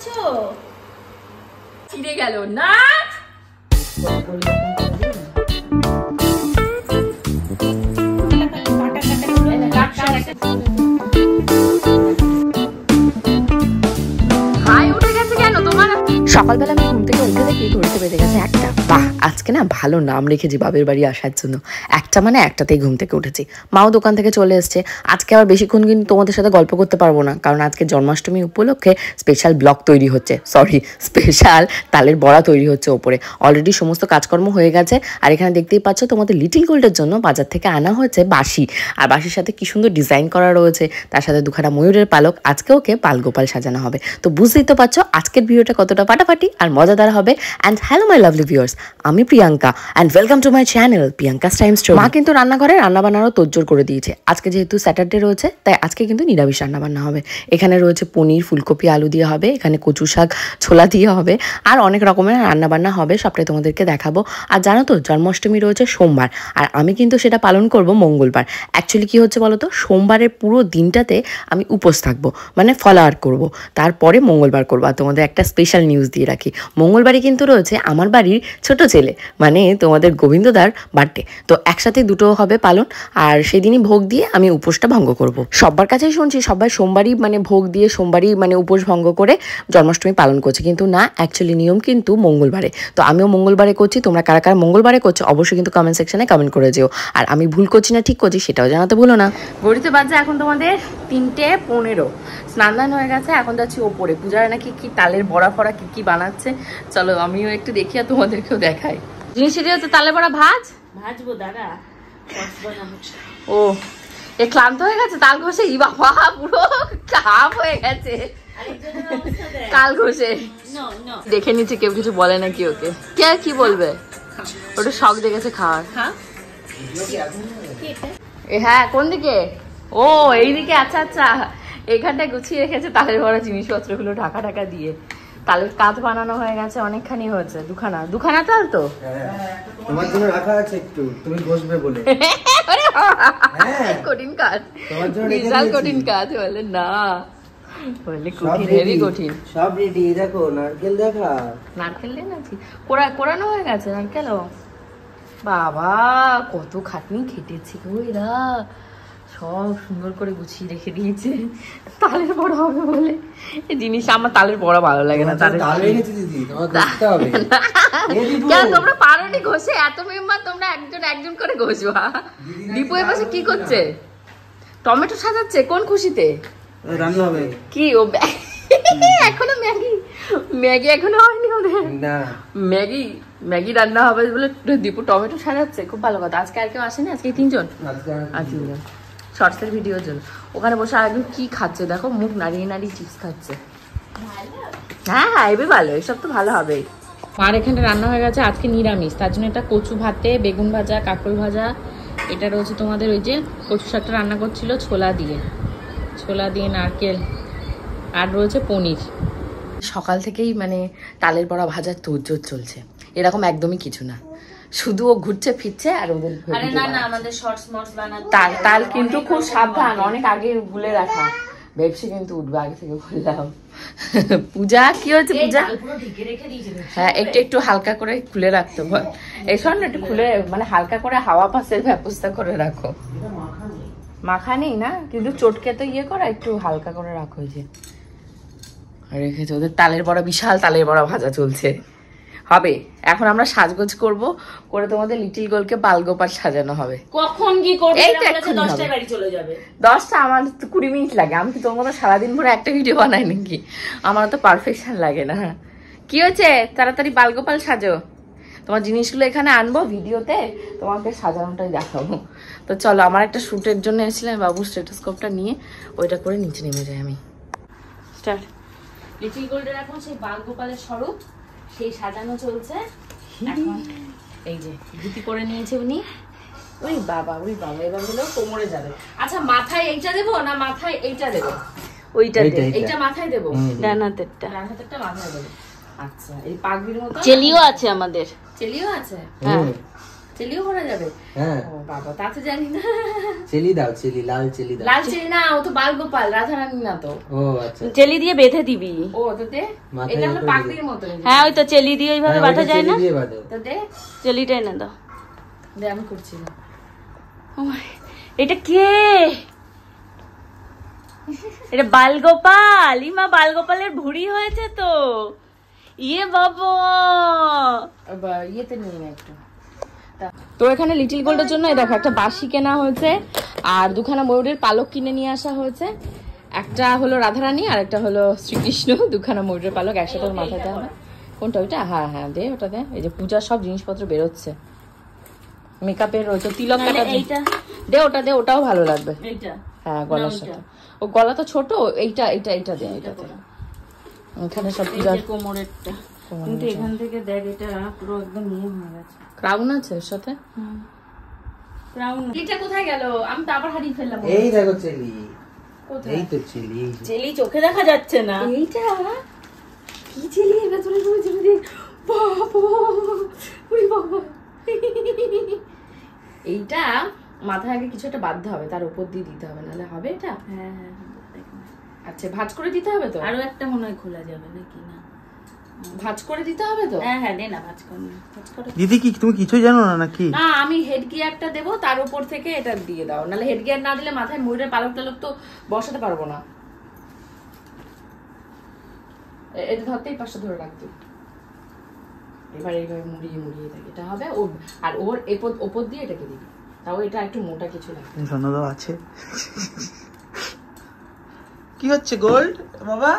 করছো? ছিঁড়ে গেল না। সকালবেলা আমি ঘুম থেকে উঠে দেখি ঘুরতে বেজে গেছে একটা। বাহ, আজকে না ভালো নাম রেখেছি বাবের বাড়ি আসার জন্য। একটা মানে একটাতেই ঘুম থেকে উঠেছি। মাও দোকান থেকে চলে এসছে। আজকে আবার বেশিক্ষণ কিন্তু তোমাদের সাথে গল্প করতে পারবো না, কারণ আজকে জন্মাষ্টমী উপলক্ষে স্পেশাল ব্লগ তৈরি হচ্ছে, স্পেশাল তালের বড়া তৈরি হচ্ছে ওপরে। অলরেডি সমস্ত কাজকর্ম হয়ে গেছে। আর এখানে দেখতেই পাচ্ছ তোমাদের লিটিল গোল্ডের জন্য বাজার থেকে আনা হয়েছে বাঁশি। আর বাঁশির সাথে কি সুন্দর ডিজাইন করা রয়েছে, তার সাথে দুখানা ময়ূরের পালক। আজকে ওকে পালগোপাল সাজানো হবে। তো বুঝতেই তো পারছো আজকের ভিডিওটা কতটা ফাটাফাটি আর মজাদার হবে। And hello my lovely viewers, আমি Priyanka and welcome to my channel Priyanka's time story. মা কিন্তু রান্নাঘরে রান্নাবান্নারও তোড়জোড় করে দিয়েছে। আজকে যেহেতু স্যাটারডে রয়েছে, তাই আজকে কিন্তু নিরামিষ রান্নাবান্না হবে। এখানে রয়েছে পনির, ফুলকপি, আলু দিয়ে হবে। এখানে কচু শাক, ছোলা দিয়ে হবে। আর অনেক রকমের রান্নাবান্না হবে, সবটাই তোমাদেরকে দেখাবো। আর জানো তো জন্মাষ্টমী রয়েছে সোমবার, আর আমি কিন্তু সেটা পালন করব মঙ্গলবার। অ্যাকচুয়ালি কি হচ্ছে বলো তো, সোমবারের পুরো দিনটাতে আমি উপোস থাকবো, মানে ফলাহার করব। তারপরে মঙ্গলবার করবো। আর তোমাদের একটা স্পেশাল নিউজ দিয়ে রাখি, মঙ্গলবারই কিন্তু রয়েছে আমার বাড়ির ছোট ছেলে, মানে তোমাদের গোবিন্দদার বার্থডে। তো একসাথে দুটো হবে পালন, আর সেদিনই ভোগ দিয়ে আমি উপোসটা ভঙ্গ করব। সবার কাছেই শুনছি সবাই সোমবারই মানে ভোগ দিয়ে সোমবারই মানে উপোস ভঙ্গ করে জন্মাষ্টমী পালন করছে, কিন্তু না, অ্যাকচুয়ালি নিয়ম কিন্তু মঙ্গলবারে। তো আমিও মঙ্গলবারে করছি। তোমরা কারা কারা মঙ্গলবারে করছো অবশ্যই কিন্তু কমেন্ট সেকশনে কমেন্ট করে যেও। আর আমি ভুল করছি না ঠিক করছি সেটাও জানাতে ভুলো না। ঘড়িতে বাজে এখন তোমাদের 3:15। স্নান দান হয়ে গেছে, এখন যাচ্ছি ওপরে। পূজার নাকি কি তালের বড়া ফড়া কি কি বানাচ্ছে, চলো আমিও একটু দেখি আর তোমাদেরকেও দেখাই। জিনিসটি হচ্ছে তালের বড়া ভাজবো দাদা। ও এ ক্লান্ত হয়ে গেছে তাল ঘষে, ই বাবা পুরো কাপ হয়ে গেছে কাল ঘষে। দেখে নিচ্ছে কেউ কিছু বলে নাকি ওকে, কে কি বলবে, ওটা শখ দেখেছে খাওয়ার। হ্যাঁ কোন দিকে? ও এইদিকে। আচ্ছা আচ্ছা, এখানটায় গুছিয়ে রেখেছে তালের বড়া জিনিসপত্রগুলো ঢাকা ঢাকা দিয়ে। তালের কাজ বানানো হয়ে গেছে, অনেকখানি হয়েছে। দুখানা তাল তো তোমার জন্য রাখা আছে একটু, তুমি ঘষবে বলে। কঠিন কাজ, বিশাল কঠিন কাজ। বলে না, বলে কঠিন, হেভি কঠিন। সব রেডি। দেখো নারকেল, দেখা নারকেল দিয়ে নাকি কোরানো হয়ে গেছে নারকেলও। বাবা কত খাটনি খেটেছি গো এরা, সব সুন্দর করে গুছিয়ে রেখে দিয়েছে তালের বড়া হবে বলে। এই জিনিস আমার তালের বড়া ভালো লাগে না। তোমরা পারোনি ঘষে, এত মেম্বার তোমরা একজন করে ঘষবা। দীপু এর পাশে কি করছে? টমেটো সাজাচ্ছে কোন খুশিতে? রান্না হবে কি ও এখনো ম্যাগি এখনো হয়নি ওদের। না ম্যাগি রান্না হবে বলে দীপু টমেটো সাজাচ্ছে, খুব ভালো কথা। আজকে আর কেউ আসেনি? আজকে 3জন। শর্টসের ভিডিওর জন্য ওখানে বসে আগে কি খাচ্ছে দেখো, মুখ নাড়িয়ে নাড়িয়ে চিপস খাচ্ছে। হ্যাঁ হ্যাঁ এবি ভালো, এসব তো ভালো হবেই। আর এখানে রান্না হয়ে গেছে আজকে নিরামিষ, তার জন্য এটা কচু ভাতে, বেগুন ভাজা, কাঁকরোল ভাজা। এটা রয়েছে তোমাদের ওই যে কচু শাকটা রান্না করছিল ছোলা দিয়ে নারকেল, আর রয়েছে পনির। সকাল থেকেই মানে তালের বড়া ভাজার তোড়জোড় চলছে, এরকম একদমই কিছু না, শুধু ও ঘুরছে ফিরছে আর ওদের। আরে না না, আমাদের শর্টস মর্টস বানাতে তাল কিন্তু খুব সাবধান, অনেক আগে গুলে রাখা। ভেবছি কিন্তু উঠবে, আগে থেকে বললাম। পূজা কি হয়েছে? পূজা হ্যাঁ একটু হালকা করে খুলে রাখতে বল। এই শোন একটু খুলে মানে হালকা করে হাওয়া পাসের ব্যবস্থা করে রাখো। মাখা নেই না, কিন্তু চটকে তো ইয়ে করা, একটু হালকা করে রাখো। যে রেখেছে ওদের তালের বড়া, বিশাল তালের বড়া ভাজা চলছে। হবে এখন আমরা সাজগোজ করে তোমাদের লিটিল গোলকে বালগোপাল সাজানো হবে। কখন কি করবে? এই তো 10টায় বাড়ি চলে যাবে। 10টা? আমার তো 20 মিনিট লাগে। আমি কি তোমার মতো সারাদিন ভরে একটা ভিডিও বানাই নাকি? আমার তো পারফেকশন লাগে না। কি হয়েছে? তাড়াতাড়ি বালগোপাল সাজো। তোমার জিনিসগুলো এখানে আনবো, ভিডিওতে তোমাকে সাজানোটাই দেখাবো। তো চলো, আমার একটা শ্যুটের জন্য এসেছিলাম, বাবু স্টেথোস্কোপটা নিয়ে ওইটা করে নিচে নেমে যাই আমি। স্টার্ট। লিটিল গোল্ডের এখন সেই বালগোপালের স্বরূপ সেই সাজানো চলছে এখন। এই যে ধুতি করে নিয়েছে উনি। ওই বাবা এবার হলো কোমরে যাবে। আচ্ছা মাথায় এইটা দেবো না মাথায় এইটা দেবো? ওইটা এইটা মাথায় দেবো, ডান হাতেরটা মাথায় দেবো। আচ্ছা এই পাগড়ির মতো চেলিও আছে আমাদের। চেলিও আছে? হ্যাঁ চেলিও করা যাবে? হ্যাঁ ও বাবা, তা তো জানি না। চেলি দাও, চেলি, লাল চেলি দাও। লাল চেলি না, ও তো বালগোপাল, রাধারানী না তো। ও আচ্ছা, চেলি দিয়ে বেঁধে দিবি। ও তো দে, মাথায় এটা হলো এঁটো পাগড়ির মতো। হ্যাঁ ওই তো চেলি দিয়ে ওইভাবে বাঁধা যায় না? চেলি দিয়ে বাঁধো। তো দে, চেলিটাই না দাও। দে, আমি করছি না। এটা কে? এটা বালগোপাল। ইমা বালগোপালের ভুঁড়ি হয়েছে তো। ইয়ে বাবা, ইয়েতে নিয়ে না একটু। তো এখানে লিটিল গোল্ডের জন্য এই দেখো একটা বাঁশি কেনা হয়েছে, আর দুখানা ময়ূরের পালক কিনে নিয়ে আসা হয়েছে। একটা হলো রাধারানী আর একটা হলো শ্রীকৃষ্ণ। দুখানা ময়ূরের পালক একসাথে ওর মাথায় দেওয়া হবে। কোনটা ওইটা? হ্যাঁ হ্যাঁ, দে ওটা দে। এই যে পূজার সব জিনিসপত্র বেরোচ্ছে, মেকআপের রয়েছে, তিলক কাটা। এইটা দে ওটা দে, ওটাও ভালো লাগবে। এইটা হ্যাঁ গলার সাথে। ও গলা তো ছোট, এইটা এইটা এইটা দে, এইটাতে। এখানে সব পূজার কোমরেরটা, কিন্তু এখান থেকে দেখ এটা পুরো একদম নিয়ে হয়ে গেছে। ক্রাউন আছে এর সাথে। ক্রাউন। এটা কোথায় গেল? আমি তো আবার হারিয়ে ফেললাম। এই দেখো চেলি, কোথায়? এই তো চেলি। চেলি চোখে দেখা যাচ্ছে না। এইটা কি চেলি? এটা তোর কোনো চেলি দেখ। বাবা, ওরে বাবা। এইটা মাথায় আগে কিছু একটা বাঁধতে হবে, তার উপর দিয়ে দিতে হবে, নাহলে হবে এটা? হ্যাঁ হ্যাঁ, আচ্ছা, ভাঁজ করে দিতে হবে তো? আরো একটা মনে হয় খোলা যাবে নাকি না? ভাঁজ করে দিতে হবে তো? হ্যাঁ হ্যাঁ, দে না, ভাঁজ কর না, ভাঁজ করো। দিদি কি তুমি কিছুই জানো না নাকি? না, আমি হেড গিয়ারটা দেবো, তার উপর থেকে এটা দিয়ে দাও, নাহলে হেড গিয়ার না দিলে মাথায় ময়ূরের পালক টালক তো বসাতে পারবো না। এটা ধরতেই পাশে ধরে রাখবি, এবার এইভাবে মুড়িয়ে মুড়িয়ে থাকে, এটা হবে। ও আর ওর ওপর দিয়ে এটাকে দিবি, তাও এটা একটু মোটা কিছু লাগবে। সন্ন্যদাও আছে। কি হচ্ছে গোল্ড বাবা?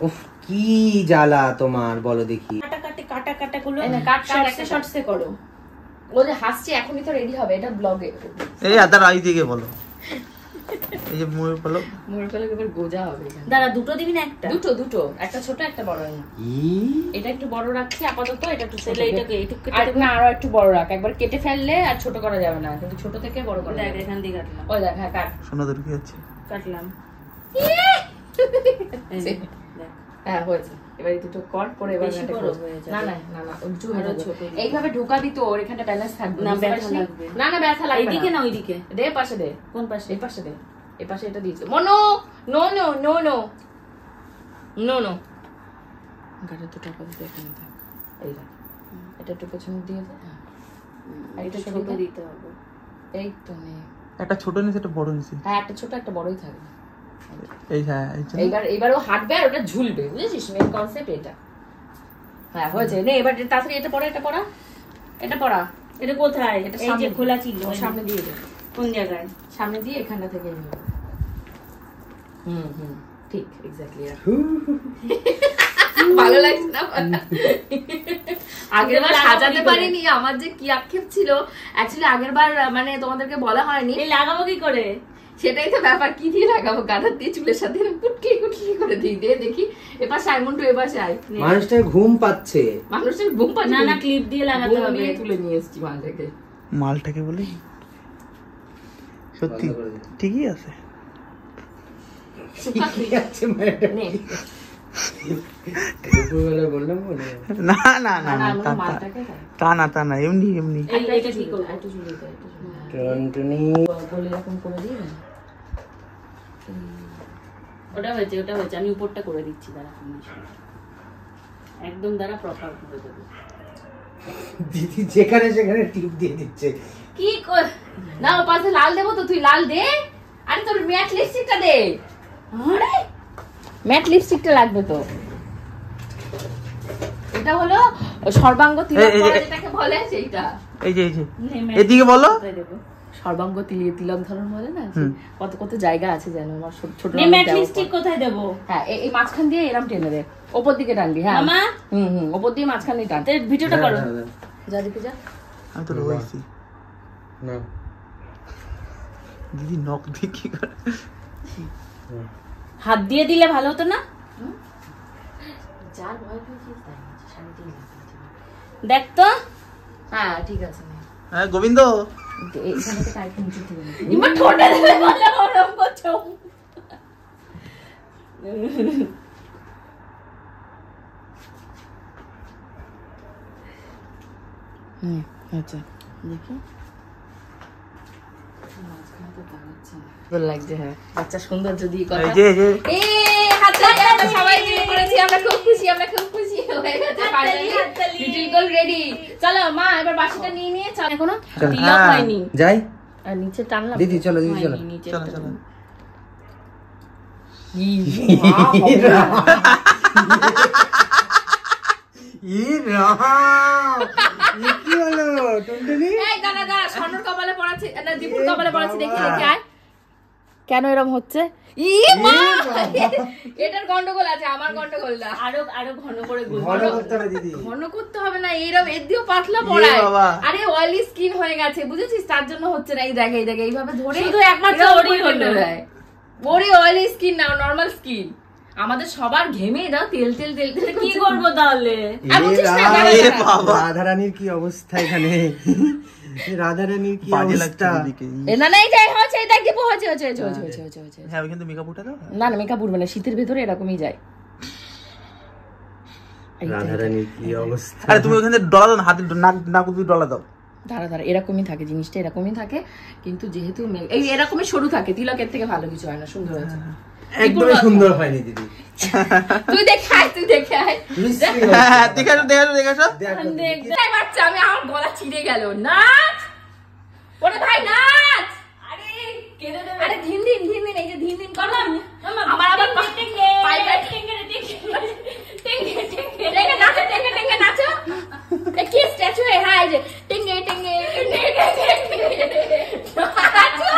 উফ, কি জ্বালা তোমার, বলো দেখি। কাটা কাটা গুলো এই না, কাট কাট একটা শর্টসে করো। ও যে হাসছে, এখনই তো রেডি হবে, এটা ব্লগে। এই আদার আই দিকে বলো। এই যে ময়ূর পালক, ময়ূর পালক এবার গোজা হবে এখানে। দাঁড়া, দুটো দিবি না একটা? দুটো দুটো, একটা ছোট একটা বড়। এটা একটু বড় রাখছি আপাতত, এটা একটু ছোট। এইটাকে এইটুকু আর না, আরো একটু বড় রাখ, একবার কেটে ফেললে আর ছোট করা যাবে না, কিন্তু ছোট থেকে বড় করা দেখ, যাবে। এখান দিয়ে কাটলাম। ওই দেখ, হ্যাঁ কাট। সন্ন্যদার কি হচ্ছে? কাটলাম। এই সে- দেখ। হ্যাঁ হয়েছে, এবার এই দুটো কর করে এবার বেশি এটা বড় close। হয়ে যাবে। না না না না, উঁচু হয়ে আরো যাবে। ছোট দিবি। এইভাবে ঢোকা দিত, ওর এখানে ব্যালেন্স থাকবে না, বুঝতে ব্যথা পারছিস? লাগবে। না না, ব্যথা লাগবে এইদিকে না। না ওইদিকে? দে পাশে দে। কোন পাশে? এই পাশে দে, এই পাশে এটা দিয়েছে। মনো, no no no no no no, গাড়ি তো টাকা দিতে এখানে থাক। এই দেখ, এটা একটু পেছনে দিয়ে দে। হ্যাঁ, আর এটা ছোট ছোট দিতে হবে। এই তো নে। একটা ছোট নিছে একটা বড় নিছে। হ্যাঁ, একটা ছোট একটা বড়ই থাকবে। এই হ্যাঁ এই জন্য। এইবার ও হাঁটবে আর ওটা ঝুলবে, বুঝেছিস? মেন কনসেপ্ট এটা। হ্যাঁ হয়েছে, নে এবার তাড়াতাড়ি এটা পড়া, এটা পড়া, এটা পড়া। এটা কোথায়? এটা এই যে সামনে খোলা ছিল, ও সামনে দিয়ে দে, কোন জায়গায়? সামনে দিয়ে এখানটা থেকে নিয়ে নেবে। হুম, ঠিক, এক্স্যাক্টলি। ভালো লাগছে না? আগের বার সাজাতে পারিনি, আমার যে কি আক্ষেপ ছিল। অ্যাকচুয়ালি আগের বার মানে তোমাদেরকে বলা হয়নি। এই লাগাবো কি করে? সেটাই তো ব্যাপার, কি দিয়ে লাগাবো? গাধার দিয়ে চুলের সাথে কুটকি কুটকি করে দিই। দে দেখি, এবার সাইমন টু এবার আয়। মানুষটার ঘুম পাচ্ছে। মানুষের ঘুম পাচ্ছে না না, ক্লিপ দিয়ে লাগাতে ঘুম হবে। নিয়ে তুলে নিয়ে এসেছি মাল থেকে। মালটাকে বলি সত্যি বন্ধ করে দে। ঠিকই আছে। ঠিকই আছে ম্যাডাম। নে, দুপুরবেলা বললাম মনে হয়। না না না না, না, আমরা তা মালটাকে খাই। তা না এমনি এমনি। এটা ঠিক করো, একটু ঝুলিয়ে দাও, একটু ঝুলিয়ে দাও। টুনটুনি। বলে এরকম করে দিই না? ওটা হয়েছে, ওটা হয়েছে। আমি উপরটা করে দিচ্ছি, দাঁড়া। একদম দাঁড়া, প্রপার করে দেবো। দিদি যেখানে সেখানে টিপ দিয়ে দিচ্ছে। কি না, ও পাশে লাল দেবো তো, তুই লাল দে। আরে তোর ম্যাট লিপস্টিকটা দে। আরে ম্যাট লিপস্টিকটা লাগবে তো। এটা হলো সর্বাঙ্গ তিলক করা, যেটাকে বলে সেইটা। এই যে এদিকে বলো। কোথায় দেবো? সর্বাঙ্গ তিলক ধরন বলে না, কত কত জায়গা আছে জানো আমার ছোট। নে, ম্যাট লিপস্টিক কোথায় দেবো? হ্যাঁ, এই মাঝখান দিয়ে এরম টেনে দে, ওপর দিকে টানবি। হ্যাঁ মামা, ওপর দিয়ে মাঝখান দিয়ে টান। ভিডিওটা করো। যা দিকে যা। আমি তো রয়েছি। না দিদি নখ দিয়ে কি করে? হাত দিয়ে দিলে ভালো হতো না? যার ভয় পেয়েছিস তাই হচ্ছে, শান্তি নেই। দেখ তো। হ্যাঁ ঠিক আছে। হ্যাঁ গোবিন্দ, এইখানে থেকে আরেকটু নিচে থেকে নে। এবার ঠোঁটে দেবে বলে ওরম করছো। আচ্ছা দেখি ভালো লাগছে। হ্যাঁ বাচ্চা সুন্দর যদি কথা এই যে এ হাততালি আমরা সবাই মিলে করেছি, আমরা খুব খুশি, আমরা খুব খুশি হয়ে গেছে। Finally little gold ready. চলো মা এবার বাসিটা নিয়ে নিয়ে চল। এখনো তিলক হয়নি, যাই আর নিচে টানলাম দিদি, চলো দিদি, চলো। হয়নি, নিচে চলো চলো কি হলো টুনটুনি? এই দাদা দাদা স্বর্ণর কপালে পড়াচ্ছে না, দীপুর কপালে পড়াচ্ছে, দেখি দেখি আয়। কেন এরকম হচ্ছে? ই মা এটার গন্ডগোল আছে, আমার গন্ডগোল না। আরো আরো ঘন করে গুল ঘন করতে হবে দিদি। ঘন করতে হবে না, এরকম এর দিয়েও পাতলা পড়ায়। বাবা। আরে অয়েলি স্কিন হয়ে গেছে বুঝেছিস, তার জন্য হচ্ছে না। এই দেখ এই দেখ এইভাবে ধরে শুধু একমাত্র এরকম ওরই করে হলো। দেয়। ওরই অয়েলি স্কিন না, নরমাল স্কিন। আমাদের সবার ঘেমে দাও তেল তেল তেল তেল। কি করবো তাহলে? আর বুঝছিস না, দাঁড়া, এ দাঁড়া। বাবা রাধারানীর কি অবস্থা এখানে? রাধারানীর কি বাজে লাগছে অবস্থা? দিদিকে। এ না না এই যে হচ্ছে এই দেখ দীপু হচ্ছে হচ্ছে হচ্ছে হচ্ছে হচ্ছে হচ্ছে হচ্ছে। হ্যাঁ কিন্তু মেকআপ উঠে দাও না। না না মেকআপ উঠবে না, শীতের ভেতরে এরকমই যায়। রাধারানীর কি অবস্থা? আরে তুমি ওখানে ডলা দাও না, হাতে নাক দিয়ে ডলা দাও। ধারা ধারা এরকমই থাকে, জিনিসটা এরকমই থাকে, কিন্তু যেহেতু এই এরকমই সরু থাকে, তিলকের থেকে ভালো কিছু হয় না, সুন্দর হয়েছে। একদমই সুন্দর হয়নি দিদি। তুই দেখে আয়, তুই দেখে আয়। হ্যাঁ দেখে আসো দেখে আসো দেখে আসো। এই বাচ্চা, আমি আমার গলা ছিঁড়ে গেল। নাচ ওরে ভাই নাচ। আরে কেঁদে দেবে। আরে ধিন দিন ধিন দিন, এই যে ধিন দিন করলাম আমার আবার পাইটা টেঙ্গে টেঙ্গে টেঙ্গে নাচো, টেঙ্গে টেঙ্গে নাচো। এ কি স্ট্যাচু है? হ্যাঁ এই যে টেঙ্গে টেঙ্গে নাচো।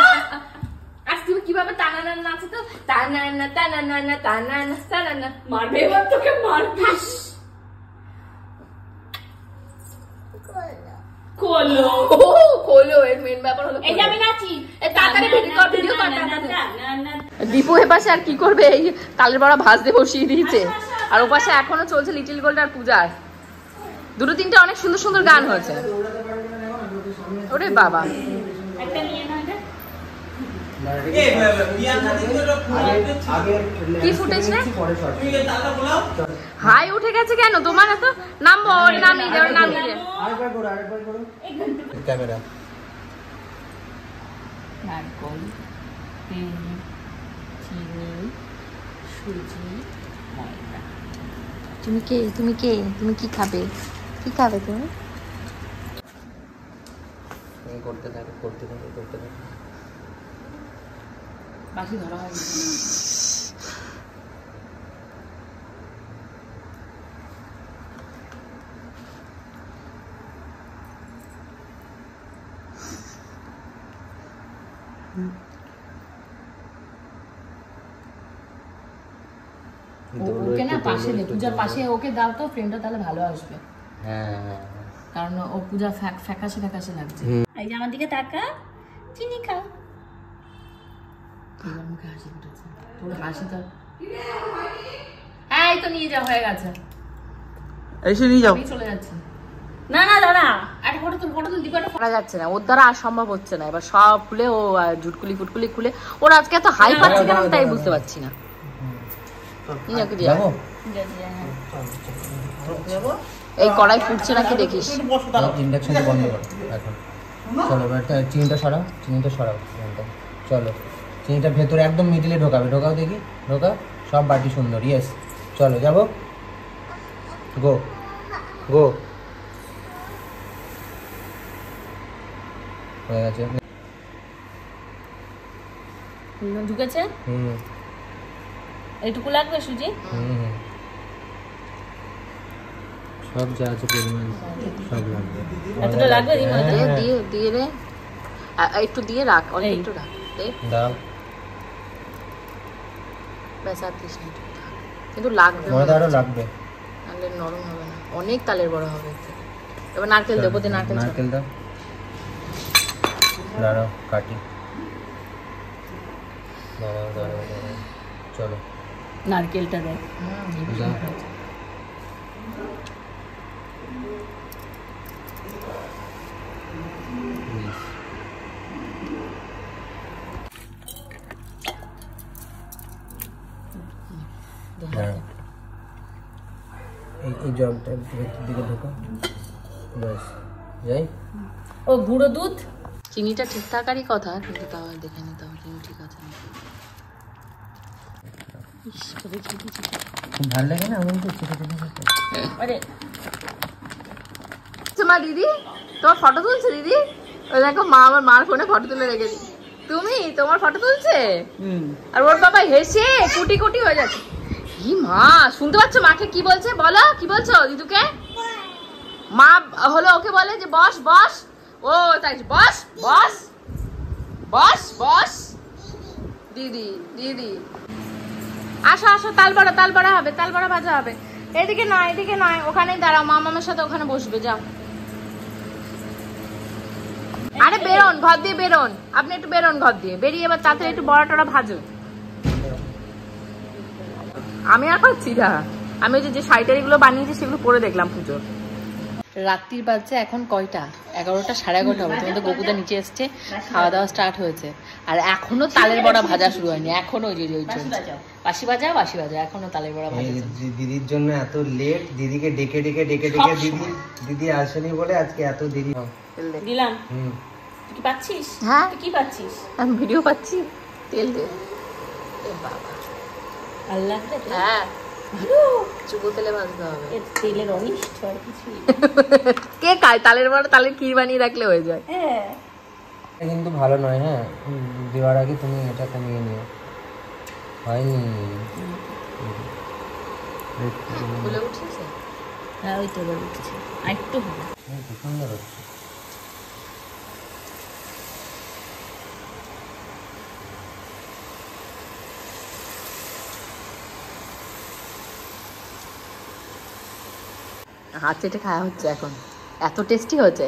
আর তুমি কিভাবে টানানা নাচো তো? টানানা টানানা টানানা টানানা। মারবে এবার তোকে, মারবে। খোলো। খোলো, এর মেন ব্যাপার হলো এই যে আমি নাচি। তাড়াতাড়ি ভিডিও কর। দীপু এপাশে আর কি করবে, এই তালের বড়া ভাজতে বসিয়ে দিয়েছে, আর ওপাশে এখনো চলছে লিটল গোল্ড আর পূজার দুটো তিনটে অনেক সুন্দর সুন্দর গান হয়েছে। ওরে বাবা একটা নিয়ে নাও এটা। কি ফুটেজ রে? হাই উঠে গেছে কেন তোমার? এত নামবো, নামিয়ে দে, নামিয়ে দে। আরেকবার করো, আরেকবার করো। ক্যামেরা। নারকল, তেল, চিনি, সুজি, ময়দা। তুমি কে? তুমি কে? তুমি কি খাবে? কি খাবে তুমি? করতে থাকো, করতে থাকো, করতে থাকো। বাকি ধরা হয় ওকে না পাশে দে, পূজার পাশে ওকে দাও তো, ফ্রেমটা তাহলে ভালো আসবে। হ্যাঁ কারণ ও পূজা ফ্যাকাশে ফ্যাকাশে লাগছে। এই যে আমার দিকে তাকা, চিনি খাও। পূজার মুখে হাসি ফুটেছে, তোর হাসি তো। এই তো নিয়ে যাও, হয়ে গেছে, এসে নিয়ে যাও। আমি চলে যাচ্ছি। না না দাদা, একটা ফটো তুল দিকে, করা যাচ্ছে না, ওর দ্বারা আর সম্ভব হচ্ছে না। এবার সব খুলে ও ঝুটকুলি ফুটকুলি খুলে, ওর আজকে এত হাই পাচ্ছে কেন তাই বুঝতে পারছি না। যাবো? এই কড়াই ফুটছে নাকি দেখিস। ইন্ডাকশনটা বন্ধ করো এখন। চলো এবার চিনিটা সরাও, চিনিটা সরাও। চলো চিনিটা ভেতরে একদম মিডিলে ঢোকাবে, ঢোকাও দেখি, ঢোকাও। সব বাটি সুন্দর, ইয়েস। চলো যাবো, গো গো। হয়ে গেছে। ঢুকেছে। হুম এইটুকু লাগবে সুজি? হুম, সব যা আছে পরিমাণ সব লাগবে। এতটা লাগবে? দিয়ে দিয়ে রে, একটু দিয়ে রাখ, অনেক একটু রাখ, দাও। ব্যাস আর দিস না, কিন্তু লাগবে, ময়দা আরো লাগবে, নাহলে নরম হবে না, অনেক তালের বড় হবে। এবার নারকেল দেবো, নারকেল নারকেল দাও। দাঁড়াও কাটি, দাঁড়াও দাঁড়াও দাঁড়াও। চলো নারকেলটা দেখ। দাও। এই জলটা ভেতর দিকে ঢোকা, ব্যাস। যাই। ও গুঁড়ো দুধ চিনিটা ঠিক থাকারই কথা, কিন্তু তাও দেখে নিতে হবে চিনি ঠিক আছে না। খুব ভালো লাগে না আমার তো ছোট ছোট খেতে। আরে মা দিদি তোমার ফটো তুলছে দিদি, ওই দেখো মা আমার মার ফোনে ফটো তুলে রেখেছি। তুমি তোমার ফটো তুলছে আর ওর বাবা হেসে কুটি কুটি হয়ে যাচ্ছে। ই মা শুনতে পাচ্ছ মাকে কি বলছে? বলো কি বলছো দিদুকে? মা হলো ওকে বলে যে বস বস, ও তাই বস বস বস বস। দিদি দিদি আসো আসো, তাল বড়া হবে, তাল বড়া ভাজা হবে। এদিকে নয় এদিকে নয়, ওখানেই দাঁড়াও, মামার সাথে ওখানে বসবে, যাও। আরে বেরোন ঘর দিয়ে বেরোন, আপনি একটু বেরোন ঘর দিয়ে, বেরিয়ে এবার তাড়াতাড়ি একটু বড়া টড়া ভাজুন। আমি আর পাচ্ছি না, আমি ওই যে শাড়িটারি গুলো বানিয়েছি সেগুলো পরে দেখলাম পুজোর। রাত্রির বাজছে এখন কয়টা? 11টা 11:30 হবে। তোমাদের গোকুদা নিচে এসছে, খাওয়া দাওয়া স্টার্ট হয়েছে, আর এখনো তালের বড়া ভাজা শুরু হয়নি। এখনো ওই চলছে বাসি ভাজা, এখনো তালের বড়া ভাজা। দিদির জন্য এত লেট, দিদিকে ডেকে দিদি আসেনি বলে আজকে এত দেরি। দিলাম। তুই কি পাচ্ছিস? হ্যাঁ তুই কি পাচ্ছিস? আমি ভিডিও পাচ্ছি, তেল দে। আল্লাহ হ্যাঁ চুবো তেলে ভাজতে হবে। তেলের অনিষ্ট আর কিছু কে খায় তালের বড়া? তালের ক্ষীর বানিয়ে রাখলে হয়ে যায়। হ্যাঁ কিন্তু ভালো নয়। হ্যাঁ দেওয়ার আগে তুমি এটা কমিয়ে নিও। হয়নি ফুলে উঠেছে। হ্যাঁ ওই তো এবার উঠছে, আর একটু হবে। খুব সুন্দর হচ্ছে। হাত চেটে খাওয়া হচ্ছে এখন, এত টেস্টি হচ্ছে।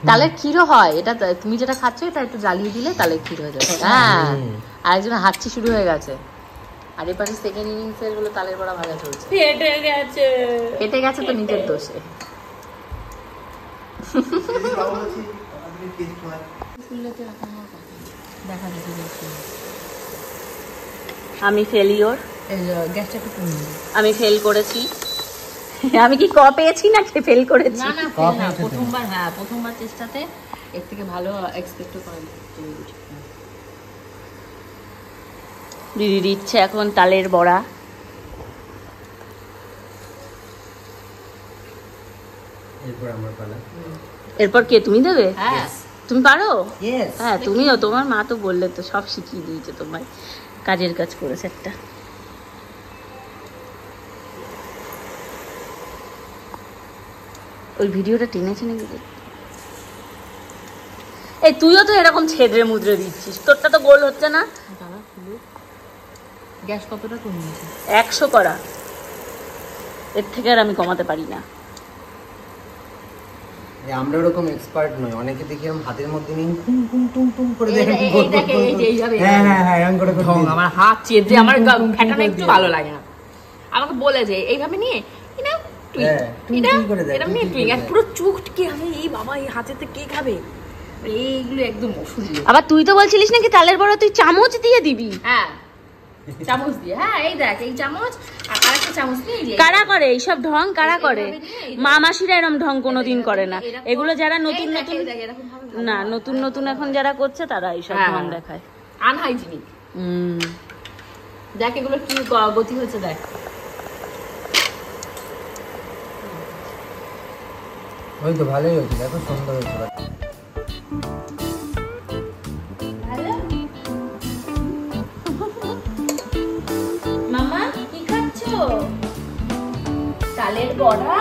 তালের ক্ষীরও হয় এটা, তুমি যেটা খাচ্ছ এটা একটু জ্বালিয়ে দিলে তালের ক্ষীর হয়ে যাবে। হ্যাঁ আরেকজন হাঁচি শুরু হয়ে গেছে, আর এই পাশে সেকেন্ড ইনিংস এর গুলো তালের বড়া ভাজা চলছে। কেটে গেছে তো নিজের দোষে। আমি ফেলিওর, গ্যাসটা একটু কমিয়ে দিই। আমি ফেল করেছি। আমি কি পেয়েছি না ফেল করেছি? না প্রথমবার, হ্যাঁ প্রথমবার চেষ্টাতে এর থেকে ভালো এক্সপেক্ট করে। দিদি দিচ্ছে এখন তালের বড়া। এরপর আমার পালা। এরপর কে? তুমি দেবে? হ্যাঁ তুমি পারো? ইয়েস। হ্যাঁ তুমিও, তোমার মা তো বললে তো সব শিখিয়ে দিয়েছে তোমায়, কাজের কাজ করেছে একটা। ওই ভিডিওটা টেনেছে নাকি? এই তুইও তো এরকম ছেদরে মুদ্রে দিচ্ছিস, তোরটা তো গোল হচ্ছে না। গ্যাস কতটা কমিয়েছে? 100 করা, এর থেকে আর আমি কমাতে পারি না। আমরা ওরকম এক্সপার্ট নই, অনেকে দেখি আমি হাতের মধ্যে নিয়ে টুম টুম টুম টুম করে দেয়। আমার হাত চেয়ে আমার ফ্যাটানো একটু ভালো লাগে না। আমাকে বলে যে এইভাবে নিয়ে পুরো চুটকে আমি এই বাবা এই হাতেতে কে খাবে, এইগুলো একদম ওষুধ। আবার তুই তো বলছিলিস নাকি তালের বড়া তুই চামচ দিয়ে দিবি? হ্যাঁ চামচ দিয়ে, হ্যাঁ এই দেখ এই চামচ আর আরেকটা চামচ দিয়ে। কারা করে এইসব ঢং? কারা করে? মা মাসিরা এরম ঢং কোনোদিন করে না। এগুলো যারা নতুন নতুন, না নতুন নতুন এখন যারা করছে তারা এইসব ঢং দেখায়, আনহাইজিনিক। দেখ এগুলো কি গতি হয়েছে দেখ। ওই তো ভালোই হয়েছে, দেখো সুন্দর হয়েছে। মামা কি খাচ্ছো? তালের বড়া।